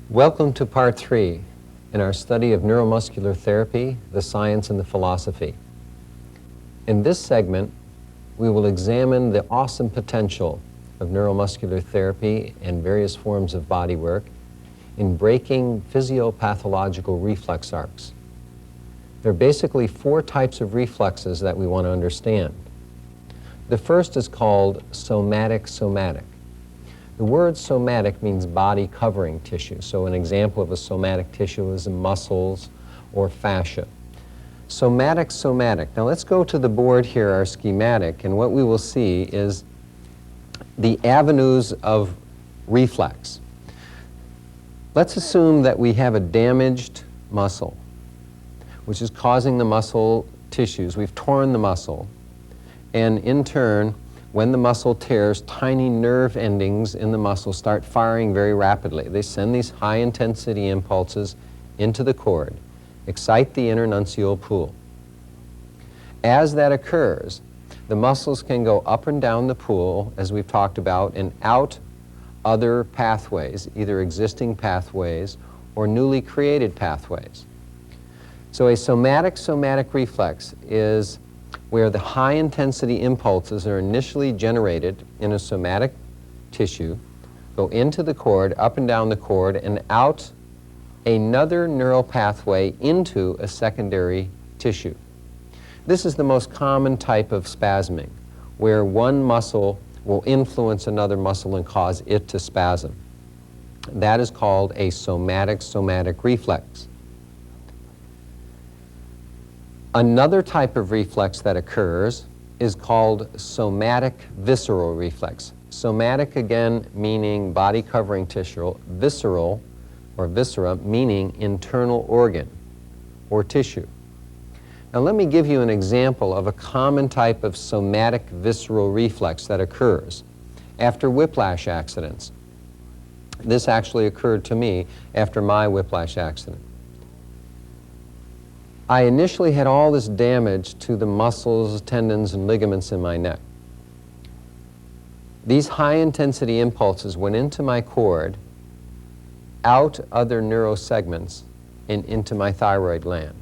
Welcome to part 3 in our study of neuromuscular therapy, the science and the philosophy. In this segment, we will examine the awesome potential of neuromuscular therapy and various forms of body work in breaking physiopathological reflex arcs. There are basically 4 types of reflexes that we want to understand. The first is called somatic-somatic. The word somatic means body covering tissue. So an example of a somatic tissue is muscles or fascia. Somatic-somatic. Now let's go to the board here, our schematic, and what we will see is the avenues of reflex. Let's assume that we have a damaged muscle, which is causing the muscle tissues. We've torn the muscle, and in turn, when the muscle tears, tiny nerve endings in the muscle start firing very rapidly. They send these high-intensity impulses into the cord, excite the internunциal pool. As that occurs, the muscles can go up and down the pool, as we've talked about, and out other pathways, either existing pathways or newly created pathways. So a somatic-somatic reflex is where the high-intensity impulses are initially generated in a somatic tissue, go into the cord, up and down the cord, and out another neural pathway into a secondary tissue. This is the most common type of spasming, where one muscle will influence another muscle and cause it to spasm. That is called a somatic-somatic reflex. Another type of reflex that occurs is called somatic visceral reflex. Somatic, again, meaning body covering tissue, visceral or viscera meaning internal organ or tissue. Now let me give you an example of a common type of somatic visceral reflex that occurs after whiplash accidents. This actually occurred to me after my whiplash accident. I initially had all this damage to the muscles, tendons, and ligaments in my neck. These high-intensity impulses went into my cord, out other neurosegments, and into my thyroid gland,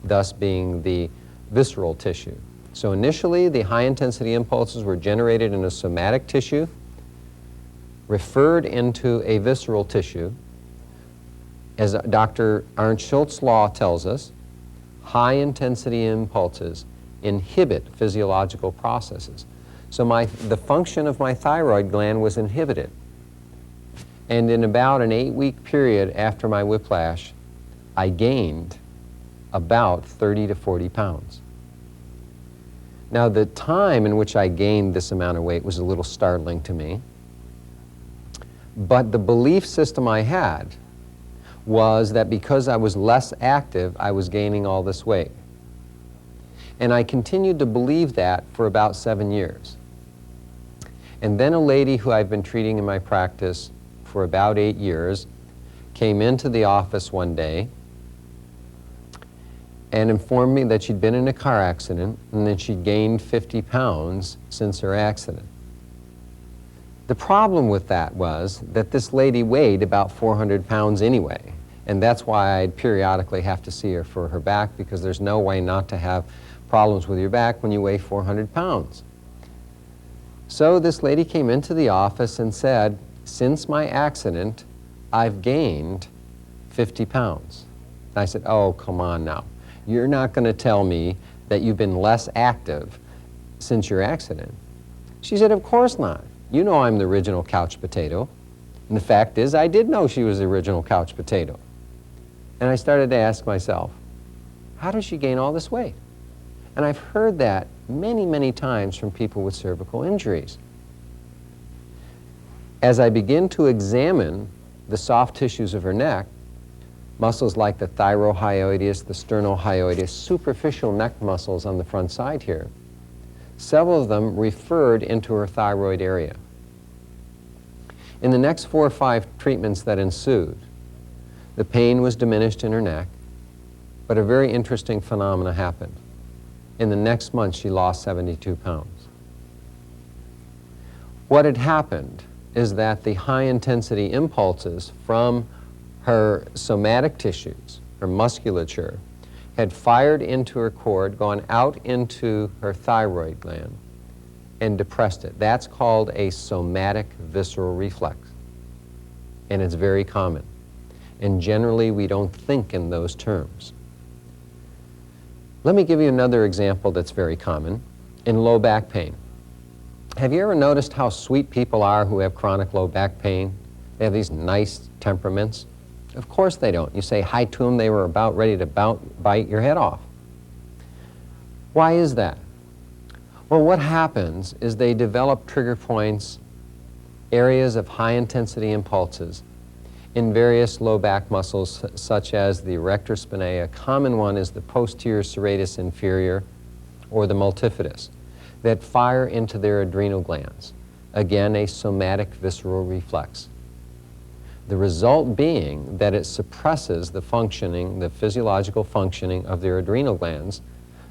thus being the visceral tissue. So initially, the high-intensity impulses were generated in a somatic tissue, referred into a visceral tissue. As Dr. Arndt Schultz's law tells us, high-intensity impulses inhibit physiological processes. So the function of my thyroid gland was inhibited. And in about an 8-week period after my whiplash, I gained about 30 to 40 pounds. Now, the time in which I gained this amount of weight was a little startling to me, but the belief system I had was that because I was less active, I was gaining all this weight. And I continued to believe that for about 7 years. And then a lady who I've been treating in my practice for about 8 years came into the office one day and informed me that she'd been in a car accident and that she'd gained 50 pounds since her accident. The problem with that was that this lady weighed about 400 pounds anyway, and that's why I'd periodically have to see her for her back, because there's no way not to have problems with your back when you weigh 400 pounds. So this lady came into the office and said, since my accident, I've gained 50 pounds. And I said, oh, come on now. You're not going to tell me that you've been less active since your accident. She said, of course not. You know I'm the original couch potato. And the fact is, I did know she was the original couch potato. And I started to ask myself, how does she gain all this weight? And I've heard that many, many times from people with cervical injuries. As I begin to examine the soft tissues of her neck, muscles like the thyrohyoideus, the sternohyoideus, superficial neck muscles on the front side here, several of them referred into her thyroid area. In the next 4 or 5 treatments that ensued, the pain was diminished in her neck, but a very interesting phenomena happened. In the next month, she lost 72 pounds. What had happened is that the high-intensity impulses from her somatic tissues, her musculature, had fired into her cord, gone out into her thyroid gland, and depressed it. That's called a somatic visceral reflex, and it's very common. And generally, we don't think in those terms. Let me give you another example that's very common in low back pain. Have you ever noticed how sweet people are who have chronic low back pain? They have these nice temperaments. Of course they don't. You say hi to them, they were about ready to bite your head off. Why is that? Well, what happens is they develop trigger points, areas of high intensity impulses in various low back muscles such as the erector spinae. A common one is the posterior serratus inferior or the multifidus that fire into their adrenal glands. Again, a somatic visceral reflex. The result being that it suppresses the functioning, the physiological functioning of their adrenal glands.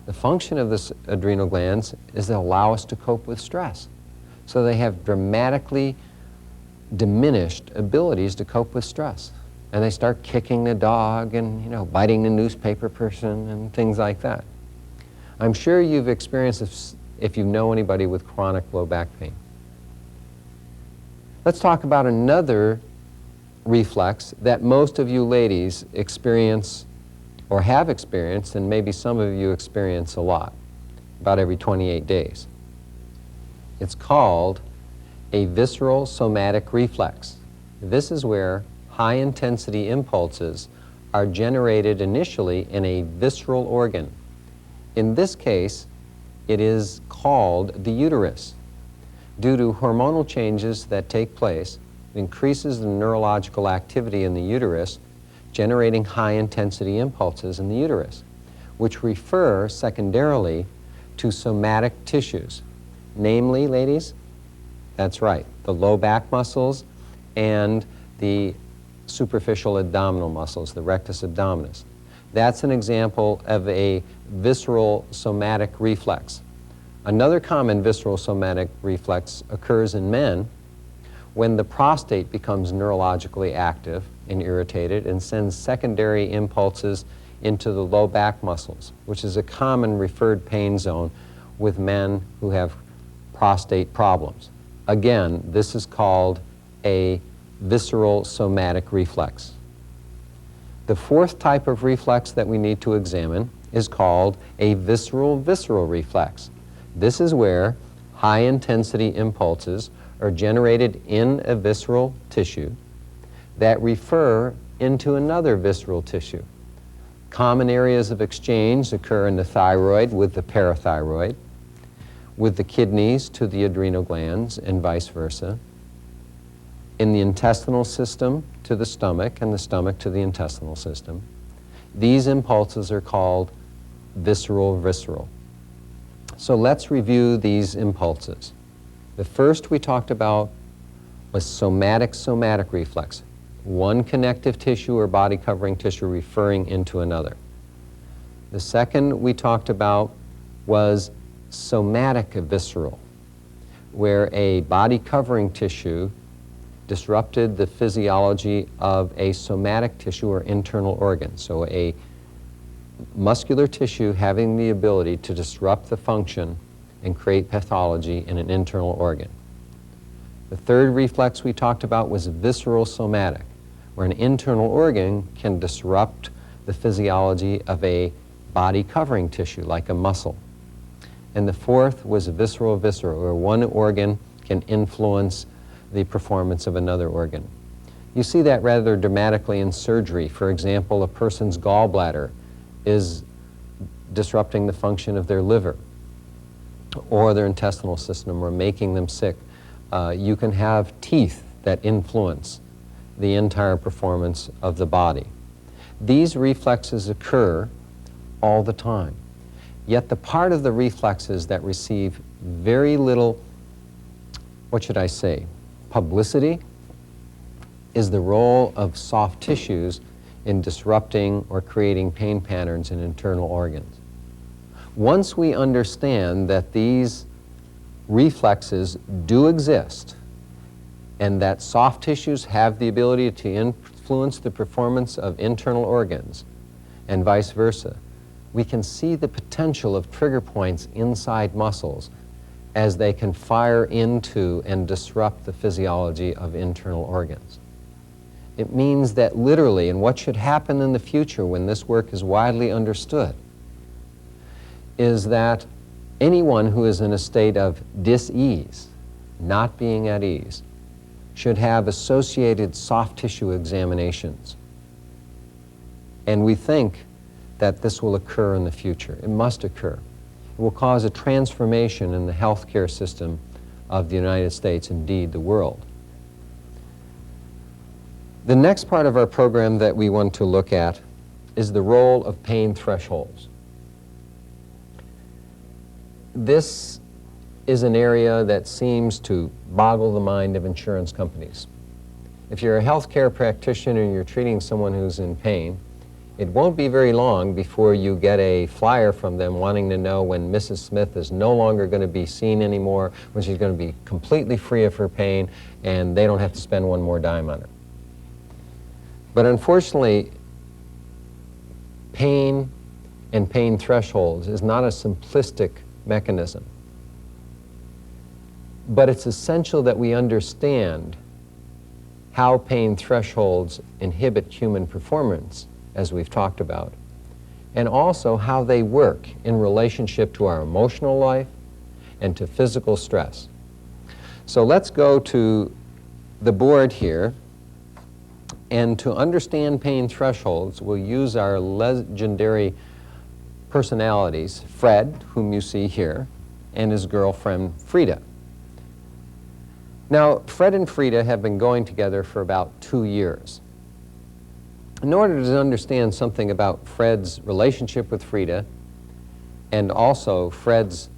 The function of the adrenal glands is to allow us to cope with stress. So they have dramatically diminished abilities to cope with stress. And they start kicking the dog and, biting the newspaper person and things like that. I'm sure you've experienced this if you know anybody with chronic low back pain. Let's talk about another reflex that most of you ladies experience or have experienced, and maybe some of you experience a lot, about every 28 days. It's called a visceral somatic reflex. This is where high-intensity impulses are generated initially in a visceral organ. In this case, it is called the uterus. Due to hormonal changes that take place, it increases the neurological activity in the uterus, generating high-intensity impulses in the uterus, which refer secondarily to somatic tissues. Namely, ladies, that's right, the low back muscles and the superficial abdominal muscles, the rectus abdominis. That's an example of a visceral somatic reflex. Another common visceral somatic reflex occurs in men when the prostate becomes neurologically active and irritated and sends secondary impulses into the low back muscles, which is a common referred pain zone with men who have prostate problems. Again, this is called a visceral somatic reflex. The fourth type of reflex that we need to examine is called a visceral reflex. This is where high-intensity impulses are generated in a visceral tissue that refer into another visceral tissue. Common areas of exchange occur in the thyroid with the parathyroid, with the kidneys to the adrenal glands, and vice versa, in the intestinal system to the stomach, and the stomach to the intestinal system. These impulses are called visceral. So let's review these impulses. The first we talked about was somatic reflex, one connective tissue or body covering tissue referring into another. The second we talked about was somatic visceral, where a body covering tissue disrupted the physiology of a somatic tissue or internal organ. So a muscular tissue having the ability to disrupt the function and create pathology in an internal organ. The third reflex we talked about was visceral somatic, where an internal organ can disrupt the physiology of a body covering tissue, like a muscle. And the fourth was visceral, where one organ can influence the performance of another organ. You see that rather dramatically in surgery. For example, a person's gallbladder is disrupting the function of their liver or their intestinal system or making them sick. You can have teeth that influence the entire performance of the body. These reflexes occur all the time. Yet the part of the reflexes that receive very little, publicity is the role of soft tissues in disrupting or creating pain patterns in internal organs. Once we understand that these reflexes do exist and that soft tissues have the ability to influence influence the performance of internal organs, and vice versa, we can see the potential of trigger points inside muscles as they can fire into and disrupt the physiology of internal organs. It means that literally, and what should happen in the future when this work is widely understood, is that anyone who is in a state of dis-ease, not being at ease, should have associated soft tissue examinations. And we think that this will occur in the future. It must occur. It will cause a transformation in the healthcare system of the United States, indeed the world. The next part of our program that we want to look at is the role of pain thresholds. This is an area that seems to boggle the mind of insurance companies. If you're a healthcare practitioner and you're treating someone who's in pain, it won't be very long before you get a flyer from them wanting to know when Mrs. Smith is no longer going to be seen anymore, when she's going to be completely free of her pain, and they don't have to spend one more dime on her. But unfortunately, pain and pain thresholds is not a simplistic mechanism. But it's essential that we understand how pain thresholds inhibit human performance, as we've talked about, and also how they work in relationship to our emotional life and to physical stress. So let's go to the board here, and to understand pain thresholds, we'll use our legendary personalities, Fred, whom you see here, and his girlfriend, Frida. Now, Fred and Frida have been going together for about 2 years. In order to understand something about Fred's relationship with Frida and also Fred's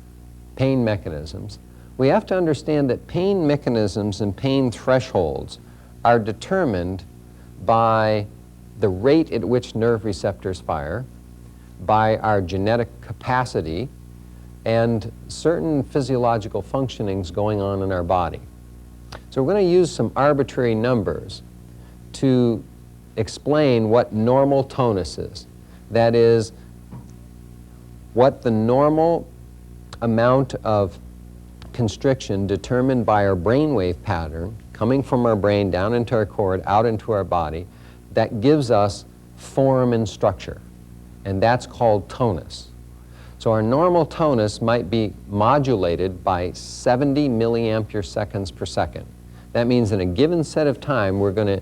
pain mechanisms, we have to understand that pain mechanisms and pain thresholds are determined by the rate at which nerve receptors fire, by our genetic capacity, and certain physiological functionings going on in our body. So we're going to use some arbitrary numbers to explain what normal tonus is. That is, what the normal amount of constriction determined by our brainwave pattern coming from our brain down into our cord, out into our body, that gives us form and structure. And that's called tonus. So our normal tonus might be modulated by 70 milliampere seconds per second. That means in a given set of time, we're going to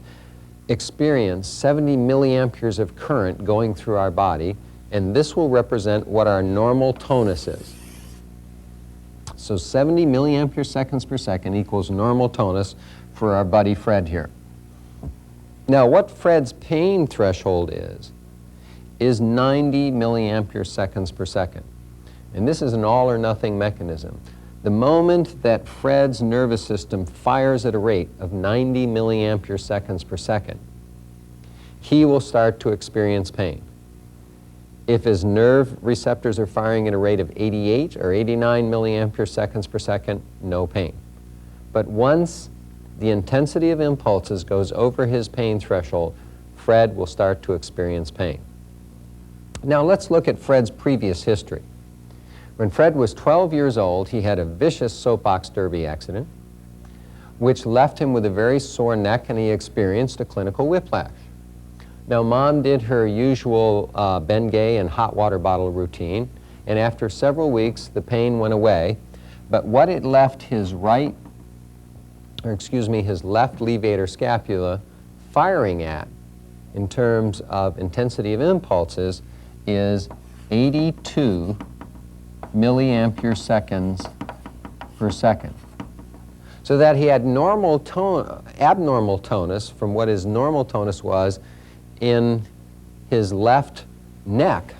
experience 70 milliamperes of current going through our body, and this will represent what our normal tonus is. So 70 milliampere seconds per second equals normal tonus for our buddy Fred here. Now, what Fred's pain threshold is 90 milliampere seconds per second. And this is an all-or-nothing mechanism. The moment that Fred's nervous system fires at a rate of 90 milliampere seconds per second, he will start to experience pain. If his nerve receptors are firing at a rate of 88 or 89 milliampere seconds per second, no pain. But once the intensity of impulses goes over his pain threshold, Fred will start to experience pain. Now let's look at Fred's previous history. When Fred was 12 years old, he had a vicious soapbox derby accident, which left him with a very sore neck, and he experienced a clinical whiplash. Now, Mom did her usual Bengay and hot water bottle routine, and after several weeks, the pain went away. But what it left his left levator scapula firing at, in terms of intensity of impulses, is 82 milliampere seconds per second. So that he had abnormal tonus from what his normal tonus was in his left neck,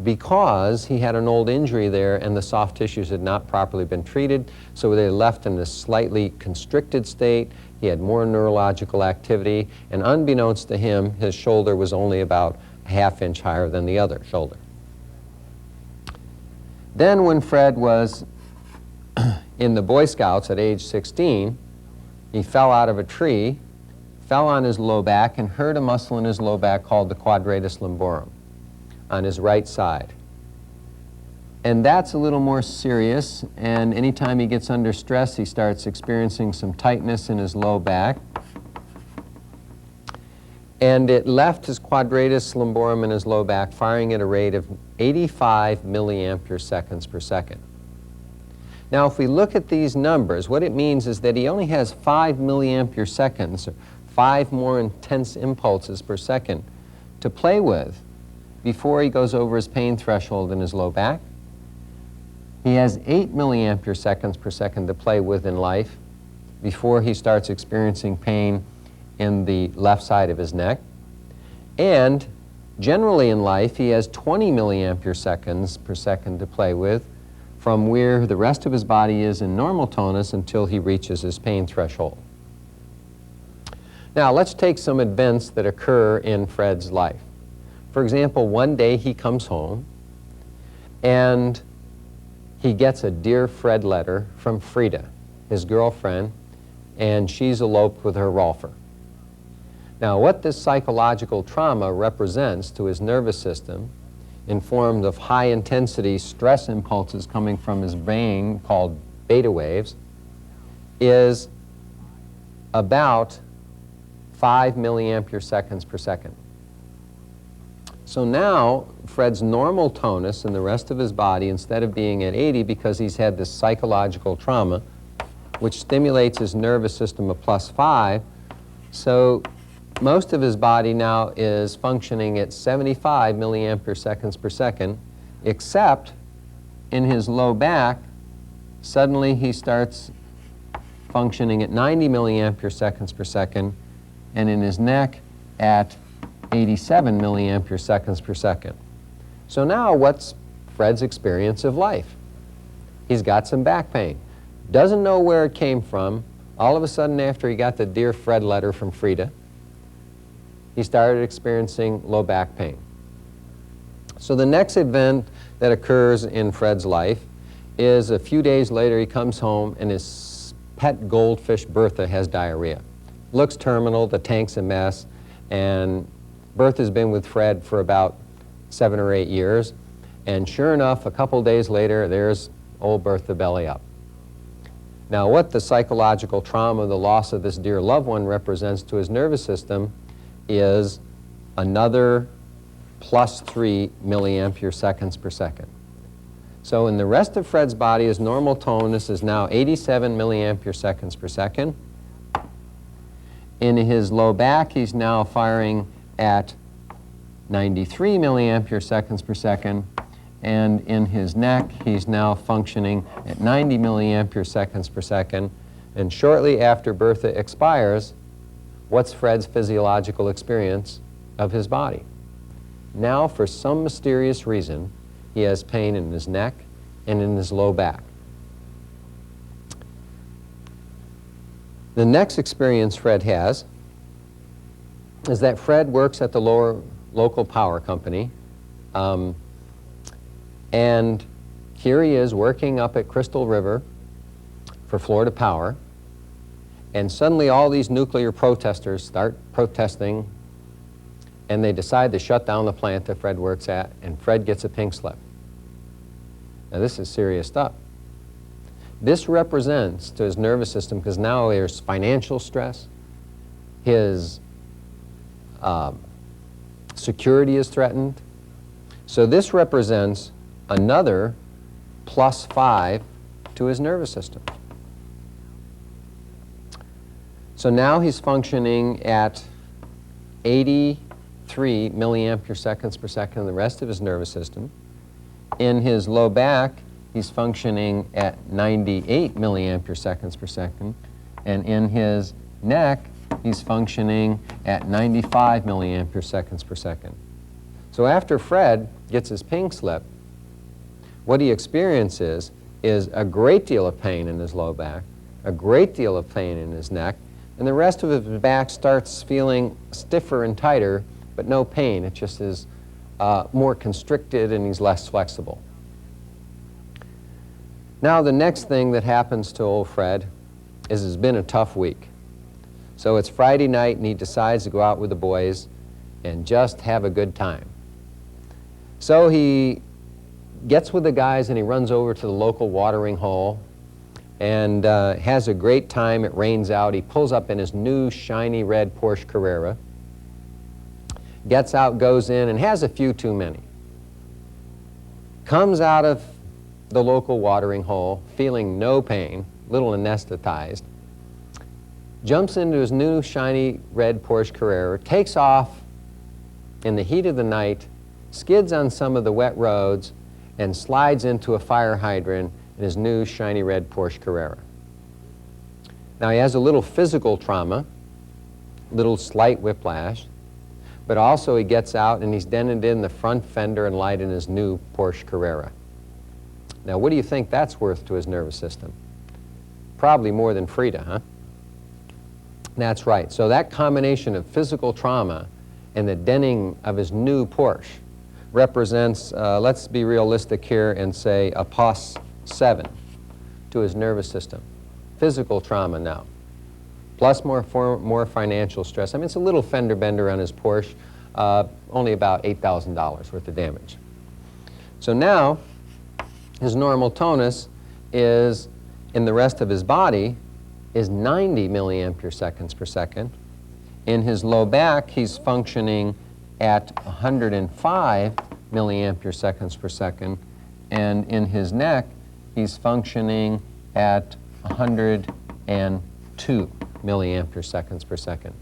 because he had an old injury there and the soft tissues had not properly been treated, so they left in this slightly constricted state. He had more neurological activity, and unbeknownst to him, his shoulder was only about a half-inch higher than the other shoulder. Then when Fred was in the Boy Scouts at age 16, he fell out of a tree, fell on his low back and hurt a muscle in his low back called the quadratus lumborum on his right side. And that's a little more serious, and anytime he gets under stress, he starts experiencing some tightness in his low back. And it left his quadratus lumborum in his low back firing at a rate of 85 milliampere seconds per second. Now, if we look at these numbers, what it means is that he only has 5 milliampere seconds, or 5 more intense impulses per second, to play with before he goes over his pain threshold in his low back. He has 8 milliampere seconds per second to play with in life before he starts experiencing pain in the left side of his neck. And generally in life, he has 20 milliampere seconds per second to play with from where the rest of his body is in normal tonus until he reaches his pain threshold. Now, let's take some events that occur in Fred's life. For example, one day he comes home and he gets a Dear Fred letter from Frida, his girlfriend, and she's eloped with her Rolfer. Now, what this psychological trauma represents to his nervous system, in form of high-intensity stress impulses coming from his brain called beta waves, is about 5 milliampere seconds per second. So now, Fred's normal tonus in the rest of his body, instead of being at 80 because he's had this psychological trauma, which stimulates his nervous system of +5, so most of his body now is functioning at 75 milliampere seconds per second, except in his low back, suddenly he starts functioning at 90 milliampere seconds per second, and in his neck at 87 milliampere seconds per second. So now what's Fred's experience of life? He's got some back pain. Doesn't know where it came from. All of a sudden, after he got the Dear Fred letter from Frida, he started experiencing low back pain. So the next event that occurs in Fred's life is a few days later he comes home and his pet goldfish Bertha has diarrhea. Looks terminal, the tank's a mess, and Bertha's been with Fred for about 7 or 8 years, and sure enough, a couple days later, there's old Bertha belly up. Now, what the psychological trauma, the loss of this dear loved one represents to his nervous system is another +3 milliampere seconds per second. So in the rest of Fred's body, his normal tonus is now 87 milliampere seconds per second. In his low back, he's now firing at 93 milliampere seconds per second, and in his neck, he's now functioning at 90 milliampere seconds per second, and shortly after Bertha expires, what's Fred's physiological experience of his body? Now, for some mysterious reason, he has pain in his neck and in his low back. The next experience Fred has is that Fred works at the local power company, and here he is working up at Crystal River for Florida Power, and suddenly all these nuclear protesters start protesting, and they decide to shut down the plant that Fred works at, and Fred gets a pink slip. Now, this is serious stuff. This represents to his nervous system, because now there's financial stress, his security is threatened. So this represents another +5 to his nervous system. So now he's functioning at 83 milliampere seconds per second in the rest of his nervous system. In his low back, he's functioning at 98 milliampere seconds per second. And in his neck, he's functioning at 95 milliampere seconds per second. So after Fred gets his pink slip, what he experiences is a great deal of pain in his low back, a great deal of pain in his neck, and the rest of his back starts feeling stiffer and tighter, but no pain. It just is more constricted and he's less flexible. Now the next thing that happens to old Fred is it's been a tough week. So it's Friday night, and he decides to go out with the boys and just have a good time. So he gets with the guys and he runs over to the local watering hole and has a great time. It rains out. He pulls up in his new shiny red Porsche Carrera, gets out, goes in, and has a few too many. Comes out of the local watering hole feeling no pain, a little anesthetized, jumps into his new shiny red Porsche Carrera, takes off in the heat of the night, skids on some of the wet roads, and slides into a fire hydrant in his new shiny red Porsche Carrera. Now he has a little physical trauma, little slight whiplash, but also he gets out and he's dented in the front fender and light in his new Porsche Carrera. Now what do you think that's worth to his nervous system? Probably more than Frida, huh? That's right. So that combination of physical trauma and the denting of his new Porsche represents, let's be realistic here and say a plus 7 to his nervous system. Physical trauma now. Plus more financial stress. I mean, it's a little fender bender on his Porsche, only about $8,000 worth of damage. So now his normal tonus is, in the rest of his body, is 90 milliampere seconds per second. In his low back, he's functioning at 105 milliampere seconds per second, and in his neck, he's functioning at 102 milliampere seconds per second.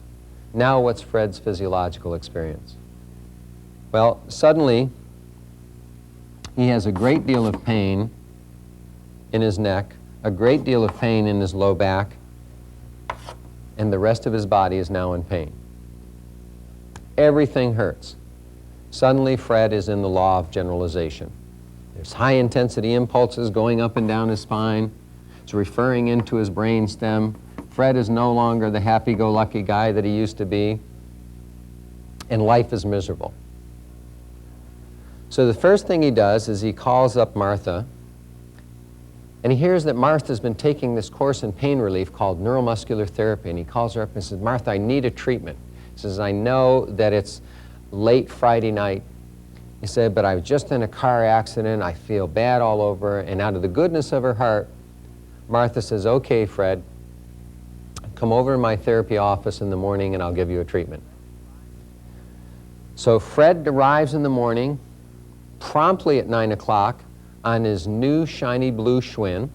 Now what's Fred's physiological experience? Well, suddenly, he has a great deal of pain in his neck, a great deal of pain in his low back, and the rest of his body is now in pain. Everything hurts. Suddenly, Fred is in the law of generalization. There's high-intensity impulses going up and down his spine. It's referring into his brain stem. Fred is no longer the happy-go-lucky guy that he used to be, and life is miserable. So the first thing he does is he calls up Martha, and he hears that Martha's been taking this course in pain relief called neuromuscular therapy, and he calls her up and says, "Martha, I need a treatment." He says, "I know that it's late Friday night." He said, "But I was just in a car accident. I feel bad all over." And out of the goodness of her heart, Martha says, "Okay, Fred, come over to my therapy office in the morning and I'll give you a treatment." So Fred arrives in the morning, promptly at 9 o'clock, on his new shiny blue Schwinn,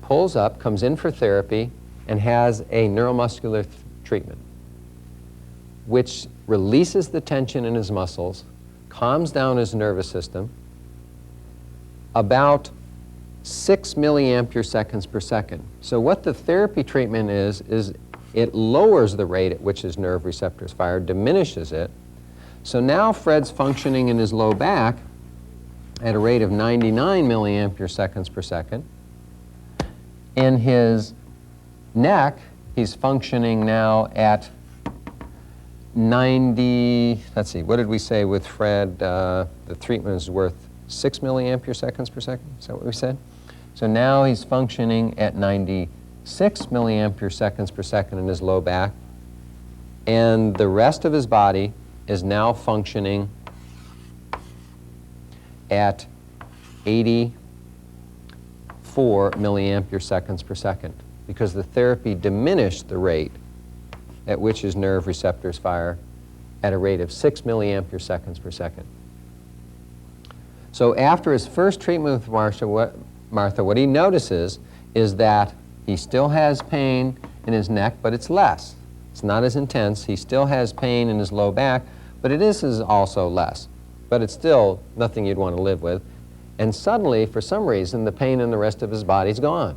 pulls up, comes in for therapy, and has a neuromuscular treatment, which releases the tension in his muscles, calms down his nervous system, about 6 milliampere seconds per second. So what the therapy treatment is it lowers the rate at which his nerve receptors fire, diminishes it. So now Fred's functioning in his low back at a rate of 99 milliampere seconds per second. In his neck, he's functioning now at 90, let's see, what did we say with Fred? The treatment is worth 6 milliampere seconds per second. Is that what we said? So now he's functioning at 96 milliampere seconds per second in his low back, and the rest of his body is now functioning at 84 milliampere seconds per second, because the therapy diminished the rate at which his nerve receptors fire at a rate of 6 milliampere seconds per second. So after his first treatment with Martha, what he notices is that he still has pain in his neck, but it's less. It's not as intense. He still has pain in his low back, but it is also less. But it's still nothing you'd want to live with. And suddenly, for some reason, the pain in the rest of his body's gone.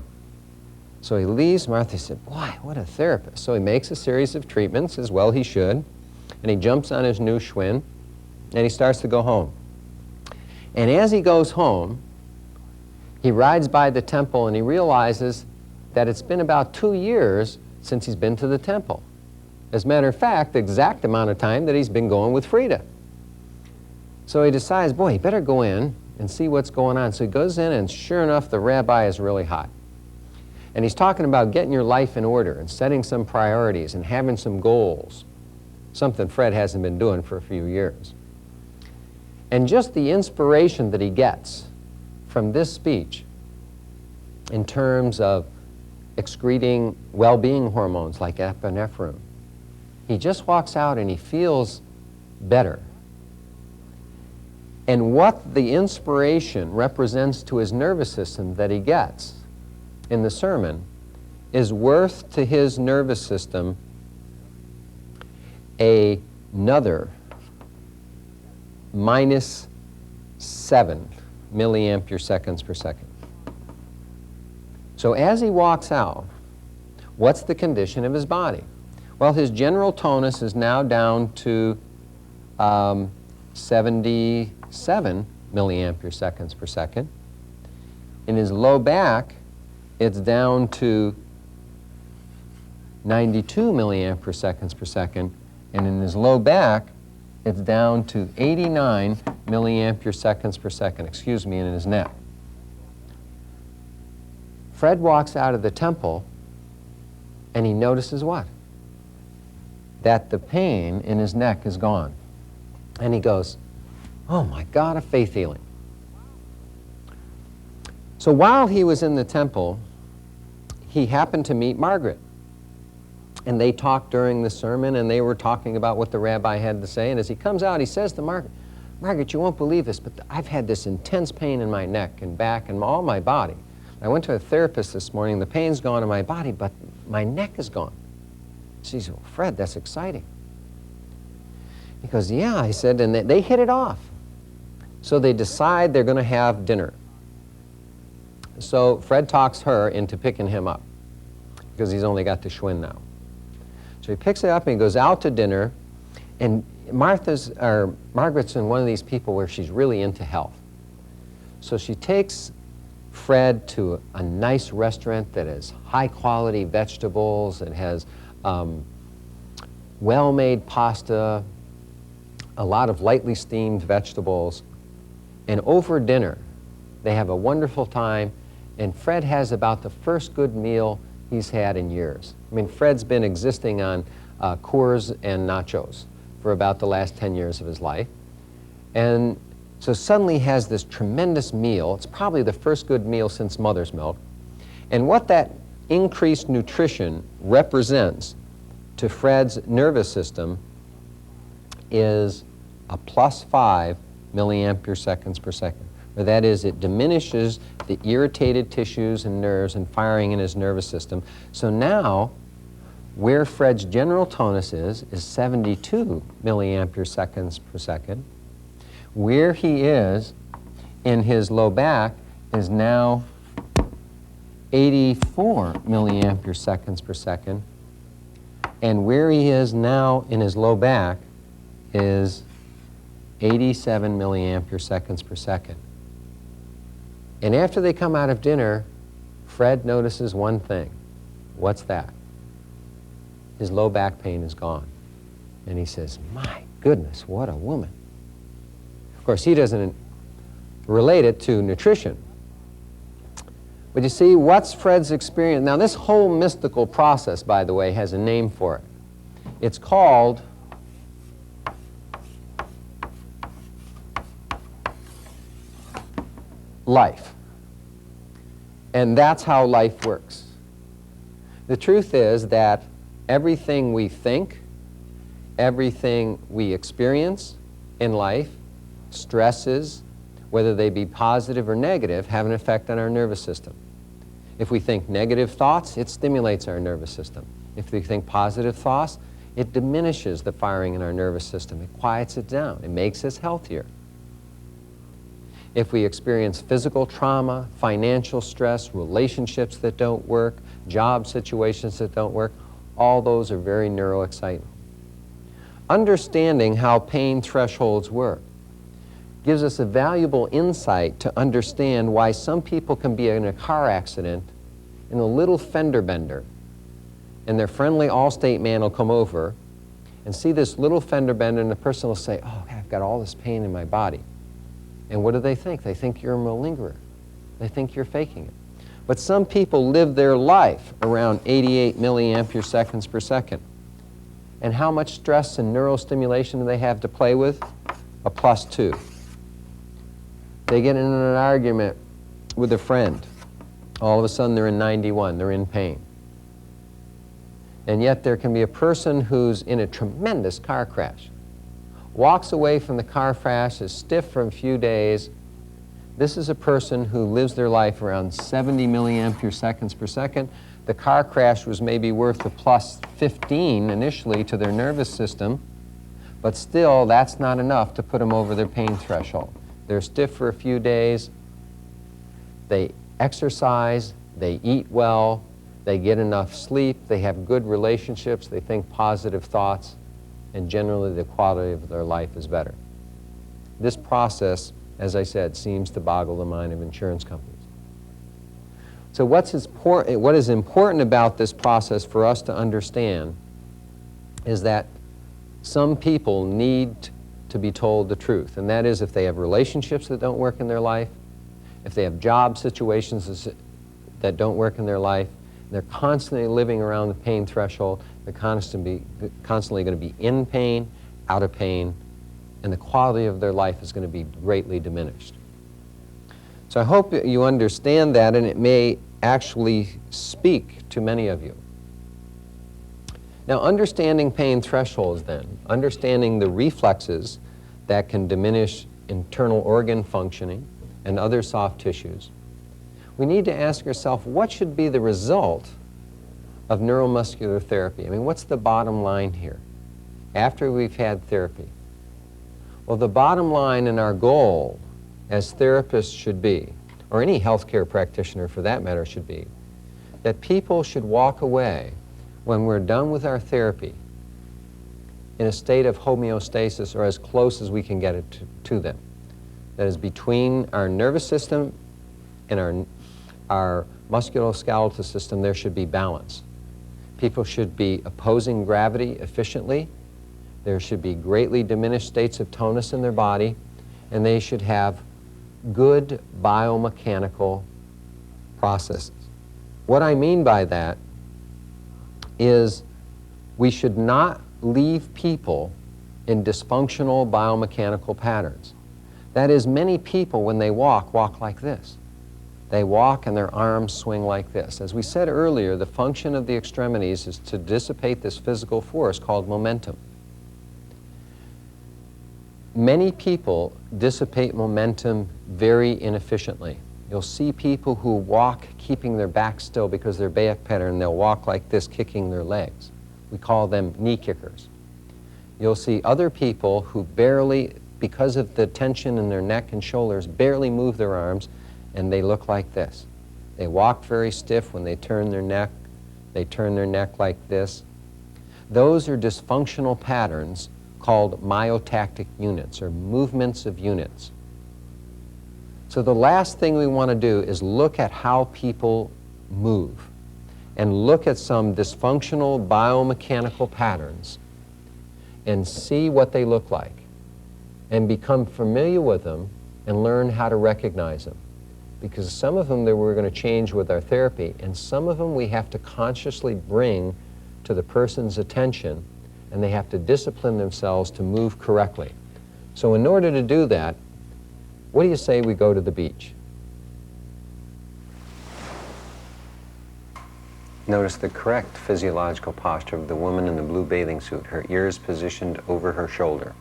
So he leaves Martha. He said, "Boy, what a therapist." So he makes a series of treatments, as well he should, and he jumps on his new Schwinn, and he starts to go home. And as he goes home, he rides by the temple and he realizes that it's been about 2 years since he's been to the temple. As a matter of fact, the exact amount of time that he's been going with Frida. So he decides, boy, he better go in and see what's going on. So he goes in, and sure enough, the rabbi is really hot. And he's talking about getting your life in order and setting some priorities and having some goals, something Fred hasn't been doing for a few years. And just the inspiration that he gets from this speech in terms of excreting well-being hormones like epinephrine, he just walks out and he feels better. And what the inspiration represents to his nervous system that he gets in the sermon is worth to his nervous system another minus 7 milliampere seconds per second. So as he walks out, what's the condition of his body? Well, his general tonus is now down to 77 milliampere seconds per second. In his low back, it's down to 92 milliampere seconds per second, and in his low back, it's down to 89 milliampere seconds per second, excuse me, in his neck. Fred walks out of the temple, and he notices what? That the pain in his neck is gone. And he goes, oh my God, a faith healing. So while he was in the temple, he happened to meet Margaret. And they talked during the sermon, and they were talking about what the rabbi had to say. And as he comes out, he says to Margaret, Margaret, you won't believe this, but I've had this intense pain in my neck and back and all my body. I went to a therapist this morning. The pain's gone in my body, but my neck is gone. She said, well, Fred, that's exciting. He goes, yeah, I said, and they hit it off. So they decide they're going to have dinner. So Fred talks her into picking him up because he's only got the Schwinn now. So he picks it up and he goes out to dinner, and Margaret's in one of these people where she's really into health. So she takes Fred to a nice restaurant that has high-quality vegetables. It has well-made pasta, a lot of lightly steamed vegetables. And over dinner, they have a wonderful time, and Fred has about the first good meal he's had in years. I mean, Fred's been existing on Coors and nachos for about the last 10 years of his life. And so suddenly he has this tremendous meal. It's probably the first good meal since mother's milk. And what that increased nutrition represents to Fred's nervous system is a +5 milliampere seconds per second. Or that is, it diminishes the irritated tissues and nerves and firing in his nervous system. So now, where Fred's general tonus is 72 milliampere seconds per second. Where he is in his low back is now 84 milliampere seconds per second. And where he is now in his low back is 87 milliampere seconds per second. And after they come out of dinner, Fred notices one thing. What's that? His low back pain is gone. And he says, my goodness, what a woman. Of course, he doesn't relate it to nutrition. But you see, what's Fred's experience? Now, this whole mystical process, by the way, has a name for it. It's called life. And that's how life works. The truth is that everything we think, everything we experience in life, stresses, whether they be positive or negative, have an effect on our nervous system. If we think negative thoughts, it stimulates our nervous system. If we think positive thoughts, it diminishes the firing in our nervous system. It quiets it down. It makes us healthier. If we experience physical trauma, financial stress, relationships that don't work, job situations that don't work, all those are very neuroexciting. Understanding how pain thresholds work gives us a valuable insight to understand why some people can be in a car accident in a little fender bender, and their friendly Allstate man will come over and see this little fender bender, and the person will say, oh, I've got all this pain in my body. And what do they think? They think you're a malingerer. They think you're faking it. But some people live their life around 88 milliampere seconds per second. And how much stress and neurostimulation do they have to play with? A +2. They get in an argument with a friend. All of a sudden they're in 91, they're in pain. And yet there can be a person who's in a tremendous car crash, walks away from the car crash, is stiff for a few days. This is a person who lives their life around 70 milliampere seconds per second. The car crash was maybe worth a +15 initially to their nervous system, but still that's not enough to put them over their pain threshold. They're stiff for a few days, they exercise, they eat well, they get enough sleep, they have good relationships, they think positive thoughts, and generally the quality of their life is better. This process, as I said, seems to boggle the mind of insurance companies. So what is important about this process for us to understand is that some people need to be told the truth, and that is if they have relationships that don't work in their life, if they have job situations that don't work in their life, they're constantly living around the pain threshold, they're constantly going to be in pain, out of pain, and the quality of their life is going to be greatly diminished. So I hope that you understand that, and it may actually speak to many of you. Now, understanding pain thresholds then, understanding the reflexes that can diminish internal organ functioning and other soft tissues, we need to ask ourselves, what should be the result of neuromuscular therapy? I mean, what's the bottom line here after we've had therapy? Well, the bottom line and our goal as therapists should be, or any healthcare practitioner for that matter should be, that people should walk away when we're done with our therapy in a state of homeostasis, or as close as we can get it to them. That is, between our nervous system and our musculoskeletal system, there should be balance. People should be opposing gravity efficiently. There should be greatly diminished states of tonus in their body, and they should have good biomechanical processes. What I mean by that is we should not leave people in dysfunctional biomechanical patterns. That is, many people, when they walk like this. They walk and their arms swing like this. As we said earlier, the function of the extremities is to dissipate this physical force called momentum. Many people dissipate momentum very inefficiently. You'll see people who walk keeping their back still because their back pattern, they'll walk like this, kicking their legs. We call them knee kickers. You'll see other people who barely, because of the tension in their neck and shoulders, barely move their arms, and they look like this. They walk very stiff. When they turn their neck, they turn their neck like this. Those are dysfunctional patterns called myotactic units, or movements of units. So the last thing we want to do is look at how people move and look at some dysfunctional biomechanical patterns and see what they look like and become familiar with them and learn how to recognize them. Because some of them that we're going to change with our therapy, and some of them we have to consciously bring to the person's attention, and they have to discipline themselves to move correctly. So in order to do that, what do you say we go to the beach? Notice the correct physiological posture of the woman in the blue bathing suit, her ears positioned over her shoulder.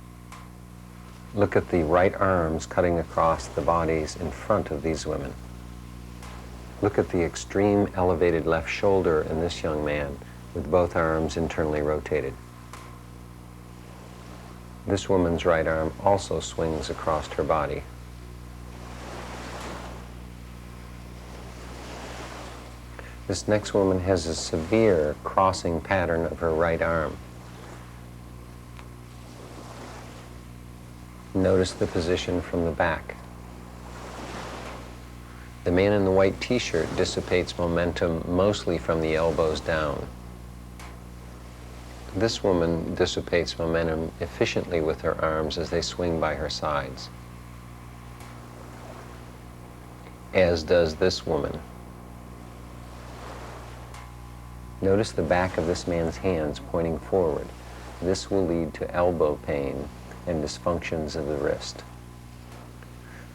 Look at the right arms cutting across the bodies in front of these women. Look at the extreme elevated left shoulder in this young man with both arms internally rotated. This woman's right arm also swings across her body. This next woman has a severe crossing pattern of her right arm. Notice the position from the back. The man in the white t-shirt dissipates momentum mostly from the elbows down. This woman dissipates momentum efficiently with her arms as they swing by her sides, as does this woman. Notice the back of this man's hands pointing forward. This will lead to elbow pain and dysfunctions of the wrist.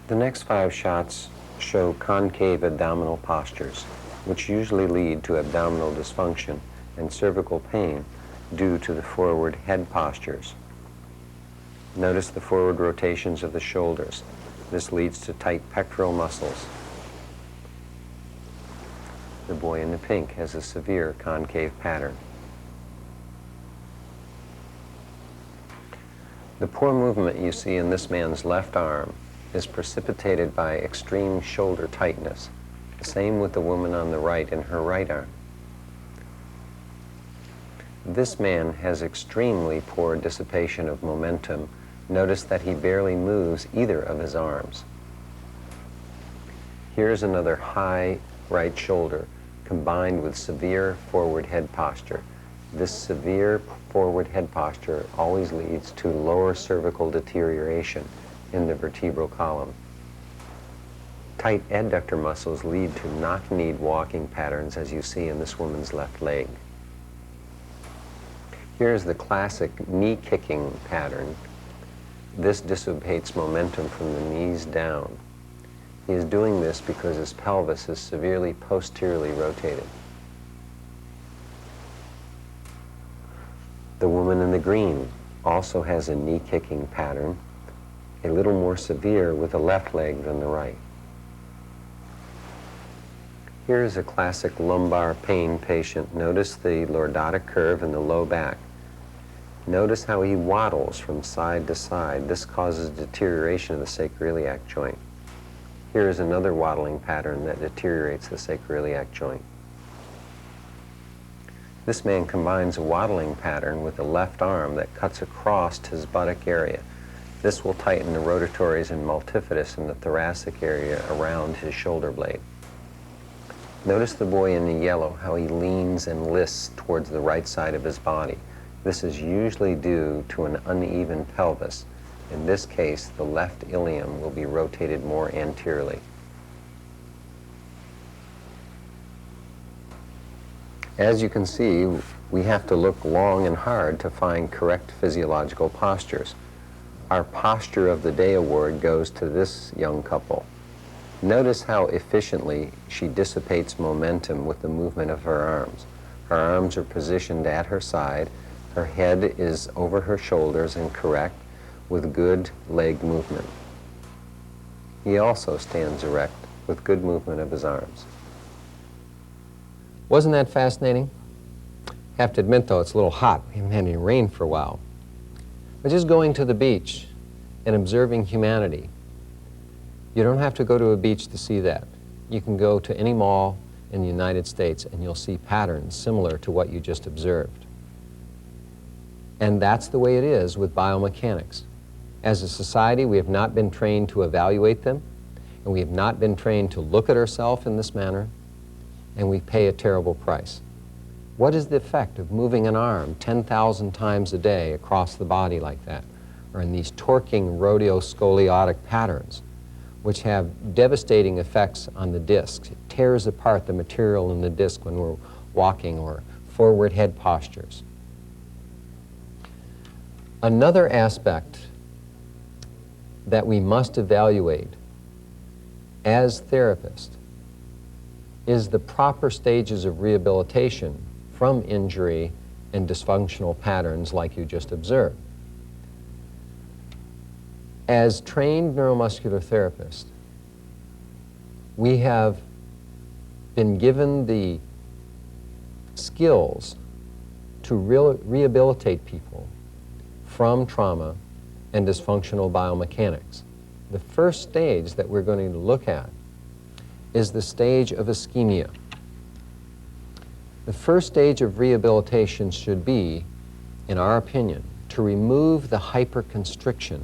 The next 5 shots show concave abdominal postures, which usually lead to abdominal dysfunction and cervical pain due to the forward head postures. Notice the forward rotations of the shoulders. This leads to tight pectoral muscles. The boy in the pink has a severe concave pattern. The poor movement you see in this man's left arm is precipitated by extreme shoulder tightness. The same with the woman on the right in her right arm. This man has extremely poor dissipation of momentum. Notice that he barely moves either of his arms. Here's another high right shoulder combined with severe forward head posture. This severe forward head posture always leads to lower cervical deterioration in the vertebral column. Tight adductor muscles lead to knock-kneed walking patterns, as you see in this woman's left leg. Here's the classic knee-kicking pattern. This dissipates momentum from the knees down. He is doing this because his pelvis is severely posteriorly rotated. The woman in the green also has a knee-kicking pattern, a little more severe with the left leg than the right. Here is a classic lumbar pain patient. Notice the lordotic curve in the low back. Notice how he waddles from side to side. This causes deterioration of the sacroiliac joint. Here is another waddling pattern that deteriorates the sacroiliac joint. This man combines a waddling pattern with a left arm that cuts across his buttock area. This will tighten the rotatories and multifidus in the thoracic area around his shoulder blade. Notice the boy in the yellow, how he leans and lists towards the right side of his body. This is usually due to an uneven pelvis. In this case, the left ilium will be rotated more anteriorly. As you can see, we have to look long and hard to find correct physiological postures. Our Posture of the Day award goes to this young couple. Notice how efficiently she dissipates momentum with the movement of her arms. Her arms are positioned at her side. Her head is over her shoulders and correct with good leg movement. He also stands erect with good movement of his arms. Wasn't that fascinating? Have to admit, though, it's a little hot. We haven't had any rain for a while. But just going to the beach and observing humanity, you don't have to go to a beach to see that. You can go to any mall in the United States and you'll see patterns similar to what you just observed. And that's the way it is with biomechanics. As a society, we have not been trained to evaluate them, and we have not been trained to look at ourselves in this manner, and we pay a terrible price. What is the effect of moving an arm 10,000 times a day across the body like that, or in these torquing rhodeoscoliotic patterns, which have devastating effects on the discs? It tears apart the material in the disc when we're walking, or forward head postures. Another aspect that we must evaluate as therapists is the proper stages of rehabilitation from injury and dysfunctional patterns like you just observed. As trained neuromuscular therapists, we have been given the skills to rehabilitate people from trauma and dysfunctional biomechanics. The first stage that we're going to look at is the stage of ischemia. The first stage of rehabilitation should be, in our opinion, to remove the hyperconstriction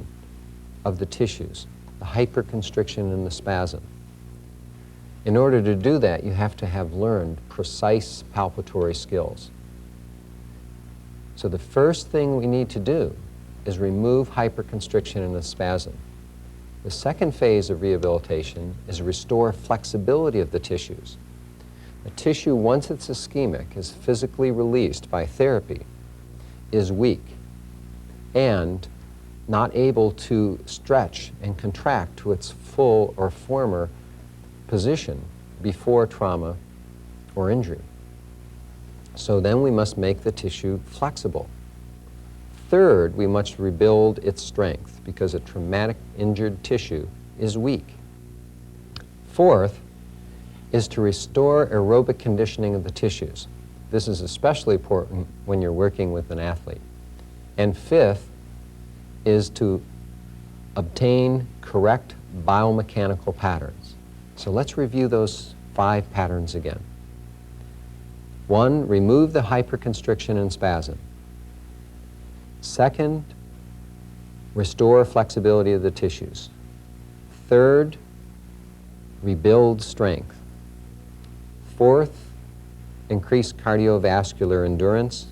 of the tissues, the hyperconstriction and the spasm. In order to do that, you have to have learned precise palpatory skills. So the first thing we need to do is remove hyperconstriction and the spasm. The second phase of rehabilitation is restore flexibility of the tissues. A tissue, once it's ischemic, is physically released by therapy, is weak and not able to stretch and contract to its full or former position before trauma or injury. So then we must make the tissue flexible. Third, we must rebuild its strength because a traumatic injured tissue is weak. Fourth is to restore aerobic conditioning of the tissues. This is especially important when you're working with an athlete. And fifth is to obtain correct biomechanical patterns. So let's review those 5 patterns again. 1, remove the hyperconstriction and spasm. 2nd, restore flexibility of the tissues. 3rd, rebuild strength. 4th, increase cardiovascular endurance.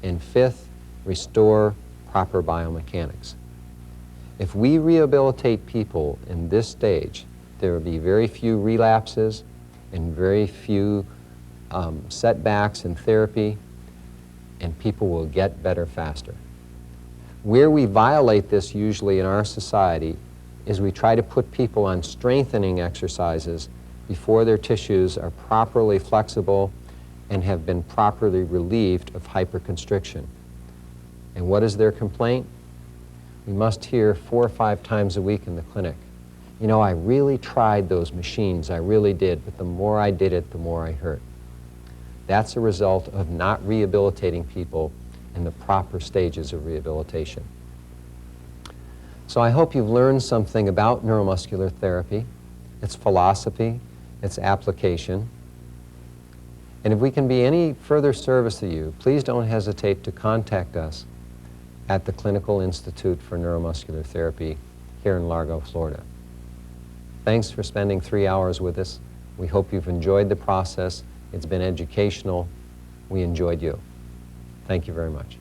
And 5th, restore proper biomechanics. If we rehabilitate people in this stage, there will be very few relapses and very few setbacks in therapy, and people will get better faster. Where we violate this usually in our society is we try to put people on strengthening exercises before their tissues are properly flexible and have been properly relieved of hyperconstriction. And what is their complaint? We must hear 4 or 5 times a week in the clinic, you know, I really tried those machines, I really did, but the more I did it, the more I hurt. That's a result of not rehabilitating people in the proper stages of rehabilitation. So I hope you've learned something about neuromuscular therapy, its philosophy, its application. And if we can be any further service to you, please don't hesitate to contact us at the Clinical Institute for Neuromuscular Therapy here in Largo, Florida. Thanks for spending 3 hours with us. We hope you've enjoyed the process. It's been educational. We enjoyed you. Thank you very much.